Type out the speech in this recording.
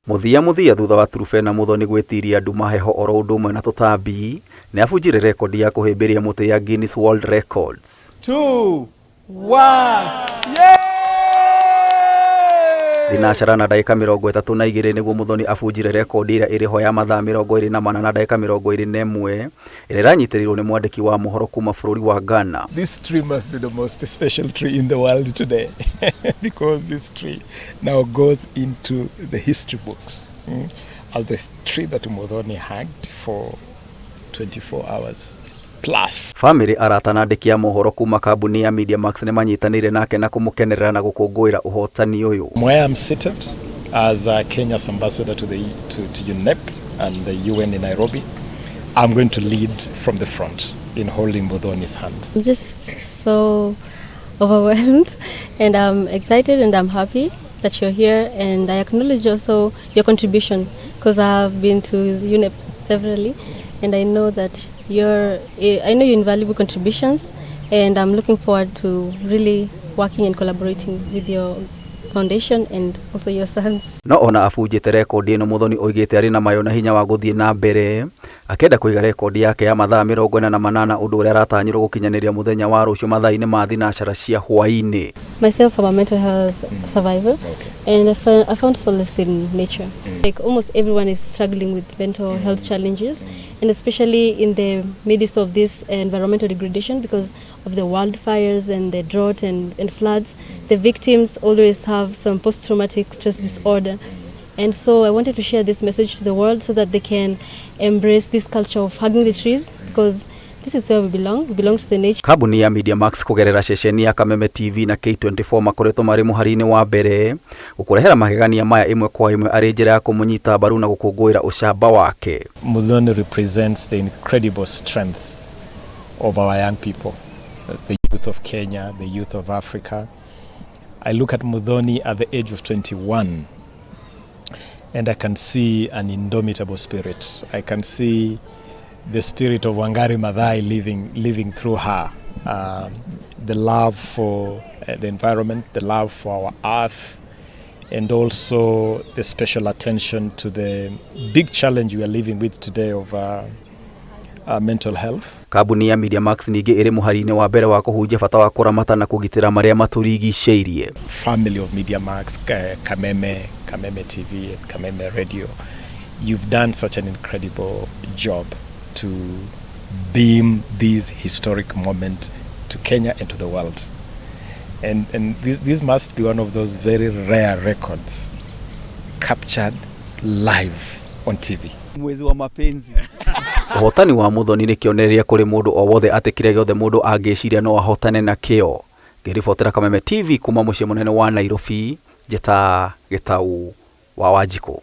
Muthia thutha wa Truphena Muthoni gwitiria andu maheho oro undu umwe na tutambi ni abunjire rekondi ya Kuhimbiria Muti ya Guinness World Records. 2 1 yeah! Dinashara na dakika 32 niguo Muthoni abunjire rekondi ira iri ho ya mathaa 24 na dakika 21 ira iranyitirirwo ni mwandiki wa mohoro kuma bururi wa Ghana. This tree must be the most special tree in the world today because this tree now goes into the history books as the tree that Muthoni hugged for 24 hours plus. Family arata na andiki ya mohoro kuma kambuni ya Media Max ne manyitanire nake na kumukenerera na gukunguira uhotani uyu. Where I'm seated as Kenya's ambassador to UNEP and the UN in Nairobi, I'm going to lead from the front in holding Muthoni's hand. I'm just so overwhelmed and I'm excited and I'm happy that you're here, and I acknowledge also your contribution because I've been to UNEP severally and I know that your invaluable contributions, and I'm looking forward to really working and collaborating with your foundation and also your sons. No ona abunjite rekondi ino Muthoni oigite ari na mayo na hinya wa guthie na mbere akenda kuiga rekondi yake ya mathaa 48 undu uria aratanyirwo gukinyaniria muthenya wa rucio mathaa-ini ma thinacara cia hwaini. Myself, I'm a mental health survivor, and I found solace in nature. Like almost everyone is struggling with mental health challenges, and especially in the midst of this environmental degradation because of the wildfires and the drought and floods. The victims always have some post-traumatic stress disorder. And so I wanted to share this message to the world so that they can embrace this culture of hugging the trees, because this is where we belong to the nature. Kambuni ya Media Max kugerera ceceni ya Kameme TV na K24 makoretwo mari muhari-ini wa mbere gukurehera magegania maya imwe kwa imwe ari njira ya kumunyita baru na gukunguira ucamba wake. Muthoni represents the incredible strength of our young people, the youth of Kenya, the youth of Africa. I look at Muthoni at the age of 21 and I can see an indomitable spirit. I can see the spirit of Wangari Maathai living through her. The love for the environment, the love for our earth, and also the special attention to the big challenge we are living with today of mental health. Kambuni ya Media Max ningi iri muhari-ini wa mbere wa kuhunjia bata wa kuramata na kugitira maria maturigiceirie. Family of Media Max, Kameme TV and Kameme Radio, you've done such an incredible job to beam this historic moment to Kenya and to the world. And this must be one of those very rare records captured live on TV. Mwezi wa mapenzi. Uhotani wa Muthoni ni kionereria kuri mundu o wothe ati kire giothe mundu angiciria no ahotane na kio. Ngiribotera Kameme TV kuma mucii munene wa Nairobi, Jeta Gitau wa Wanjikũ.